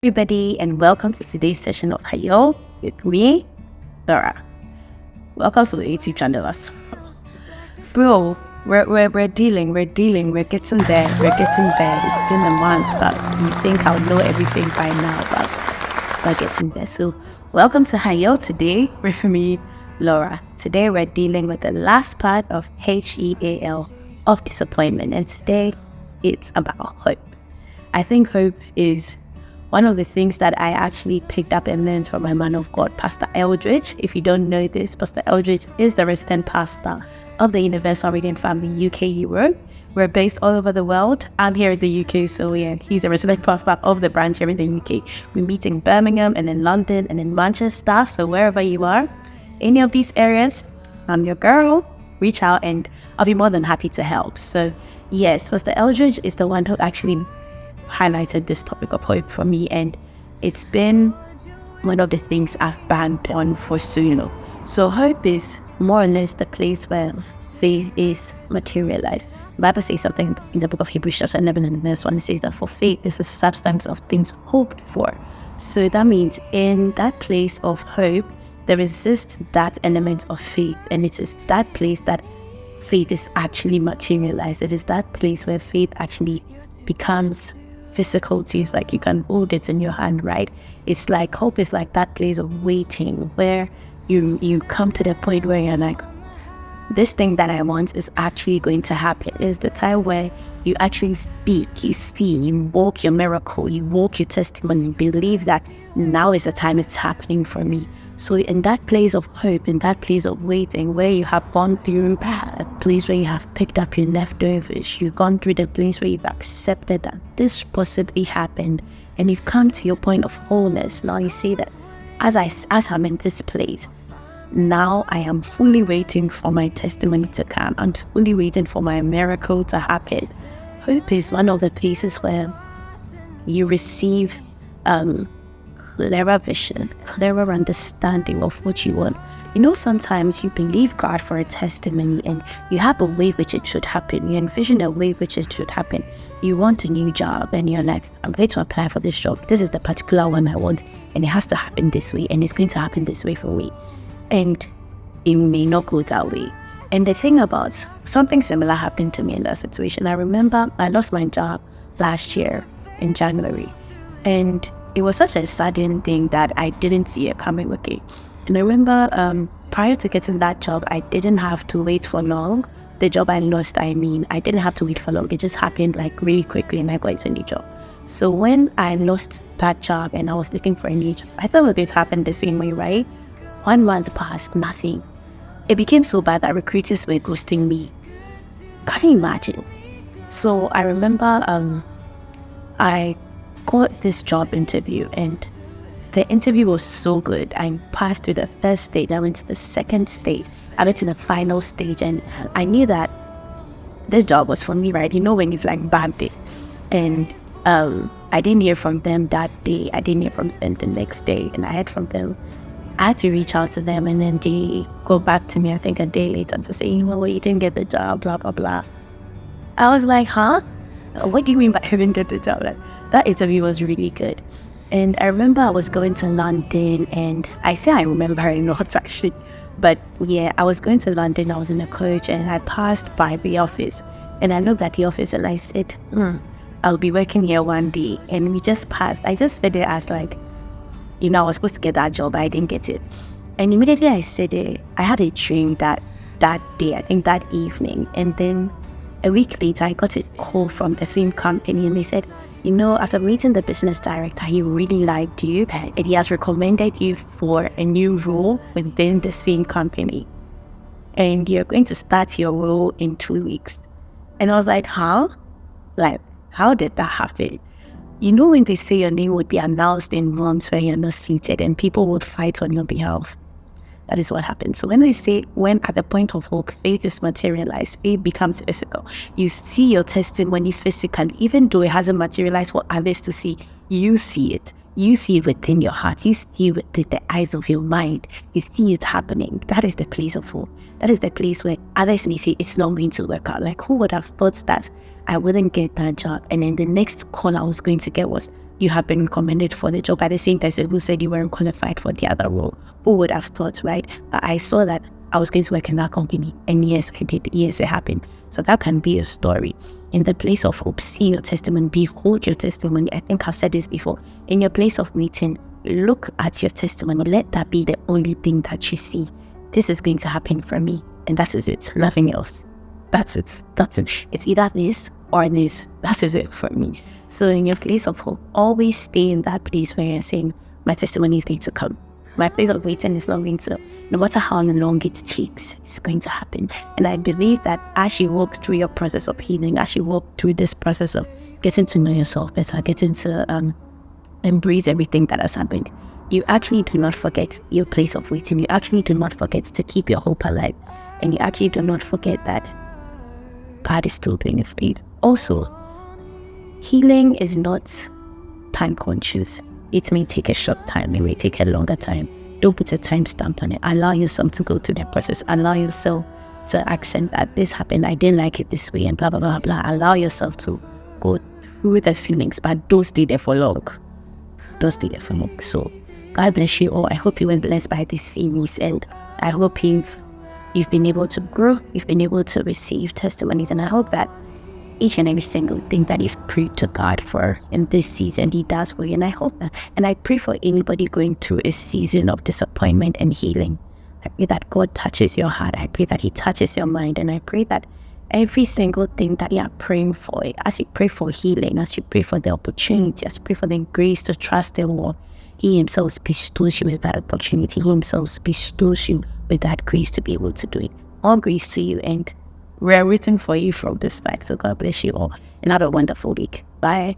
everybody, and welcome to today's session of Hayo with me, Laura. Welcome to the YouTube channel. Bro, we're dealing, we're getting there, It's been a month, but you think I'll know everything by now, but we're getting there. So, welcome to Hayo today with me, Laura. Today we're dealing with the last part of HEAL, of disappointment, and today it's about hope. I think hope is one of the things that I actually picked up and learned from my man of God, Pastor Eldridge. If you don't know this, Pastor Eldridge is the resident pastor of the Universal Reading Family UK Europe. We're based all over the world. I'm here in the UK, so yeah, he's a resident pastor of the branch here in the UK. We meet in Birmingham and in London and in Manchester, so wherever you are, any of these areas, I'm your girl. Reach out and I'll be more than happy to help. So yes, Pastor Eldridge is the one who actually highlighted this topic of hope for me, and it's been one of the things I've banged on for so long. So hope is more or less the place where faith is materialized. The Bible says something in the book of Hebrews chapter 11 and verse 1. It says that for faith is the substance of things hoped for. So that means in that place of hope there exists that element of faith, and it is that place that faith is actually materialized. It is that place where faith actually becomes physical. It's like you can hold it in your hand, right? It's like hope is like that place of waiting where you come to the point where you're like, this thing that I want is actually going to happen. It's the time where you actually speak, you see, you walk your miracle, you walk your testimony, you believe that now is the time it's happening for me. So in that place of hope, in that place of waiting, where you have gone through a place where you have picked up your leftovers, you've gone through the place where you've accepted that this possibly happened, and you've come to your point of wholeness. Now you see that as I'm in this place, now I am fully waiting for my testimony to come. I'm fully waiting for my miracle to happen. Hope is one of the places where you receive clearer vision, clearer understanding of what you want. You know, sometimes you believe God for a testimony and you have a way which it should happen. You envision a way which it should happen. You want a new job and you're like, I'm going to apply for this job. This is the particular one I want, and it has to happen this way, and it's going to happen this way for me. And it may not go that way. And the thing about something similar happened to me in that situation. I remember I lost my job last year in January, and it was such a sudden thing that I didn't see it coming with it. And I remember prior to getting that job, I didn't have to wait for long. The job I lost, I didn't have to wait for long. It just happened like really quickly, and I got a new job. So when I lost that job and I was looking for a new job, I thought it was going to happen the same way, right? 1 month passed, nothing. It became so bad that recruiters were ghosting me. Can you imagine? So I remember I got this job interview, and the interview was so good. I passed through the first stage, I went to the second stage, I went to the final stage, and I knew that this job was for me, right? You know when you've like bagged it. And I didn't hear from them that day, I didn't hear from them the next day, and I heard from them. I had to reach out to them, and then they go back to me, I think a day later, to say, well, you didn't get the job, blah, blah, blah. I was like, huh? What do you mean by I didn't get the job? Like, that interview was really good. And I remember I was going to London, and I say I remember a lot actually. But yeah, I was going to London, I was in a coach, and I passed by the office. And I looked at the office and I said, I'll be working here one day. And we just passed. I just said it as like, you know, I was supposed to get that job, but I didn't get it. And immediately I said it, I had a dream that day, I think that evening. And then a week later, I got a call from the same company, and they said, you know, after meeting the business director, he really liked you, and he has recommended you for a new role within the same company. And you're going to start your role in 2 weeks. And I was like, huh? Like, how did that happen? You know, when they say your name would be announced in rooms where you're not seated and people would fight on your behalf, that is what happened. So when I say, when at the point of hope, faith is materialized, faith becomes physical. You see your testimony physically, even though it hasn't materialized for others to see, you see it. You see it within your heart. You see it with the eyes of your mind. You see it happening. That is the place of hope. That is the place where others may say it's not going to work out. Like, who would have thought that I wouldn't get that job? And then the next call I was going to get was, you have been recommended for the job by the same person who said you weren't qualified for the other role. Who would have thought, right? But I saw that I was going to work in that company, and yes, I did. Yes, it happened. So that can be a story. In the place of hope, see your testimony, behold your testimony. I think I've said this before. In your place of waiting, look at your testimony. Let that be the only thing that you see. This is going to happen for me, and that is it. Nothing else. That's it. That's it. It's either this or this. That is it for me. So in your place of hope, always stay in that place where you're saying, my testimony is going to come. My place of waiting is not going to, no matter how long it takes, it's going to happen. And I believe that as you walk through your process of healing, as you walk through this process of getting to know yourself better, getting to embrace everything that has happened, you actually do not forget your place of waiting. You actually do not forget to keep your hope alive. And you actually do not forget that God is still doing it for you. Also, healing is not time conscious. It may take a short time, it may take a longer time. Don't put a time stamp on it. Allow yourself to go through the process. Allow yourself to accept that this happened, I didn't like it this way, and blah, blah, blah, blah. Allow yourself to go through the feelings, but don't stay there for long. Don't stay there for long. So, God bless you all. I hope you were blessed by this series, and I hope you've been able to grow, you've been able to receive testimonies, and I hope that each and every single thing that you've prayed to God for in this season, He does for you. And I hope that, and I pray for anybody going through a season of disappointment and healing. I pray that God touches your heart. I pray that He touches your mind. And I pray that every single thing that you are praying for, as you pray for healing, as you pray for the opportunity, as you pray for the grace to trust the Lord, He Himself bestows you with that opportunity. He Himself bestows you with that grace to be able to do it. All grace to you, and we're waiting for you from this side. So God bless you all, and have a wonderful week. Bye.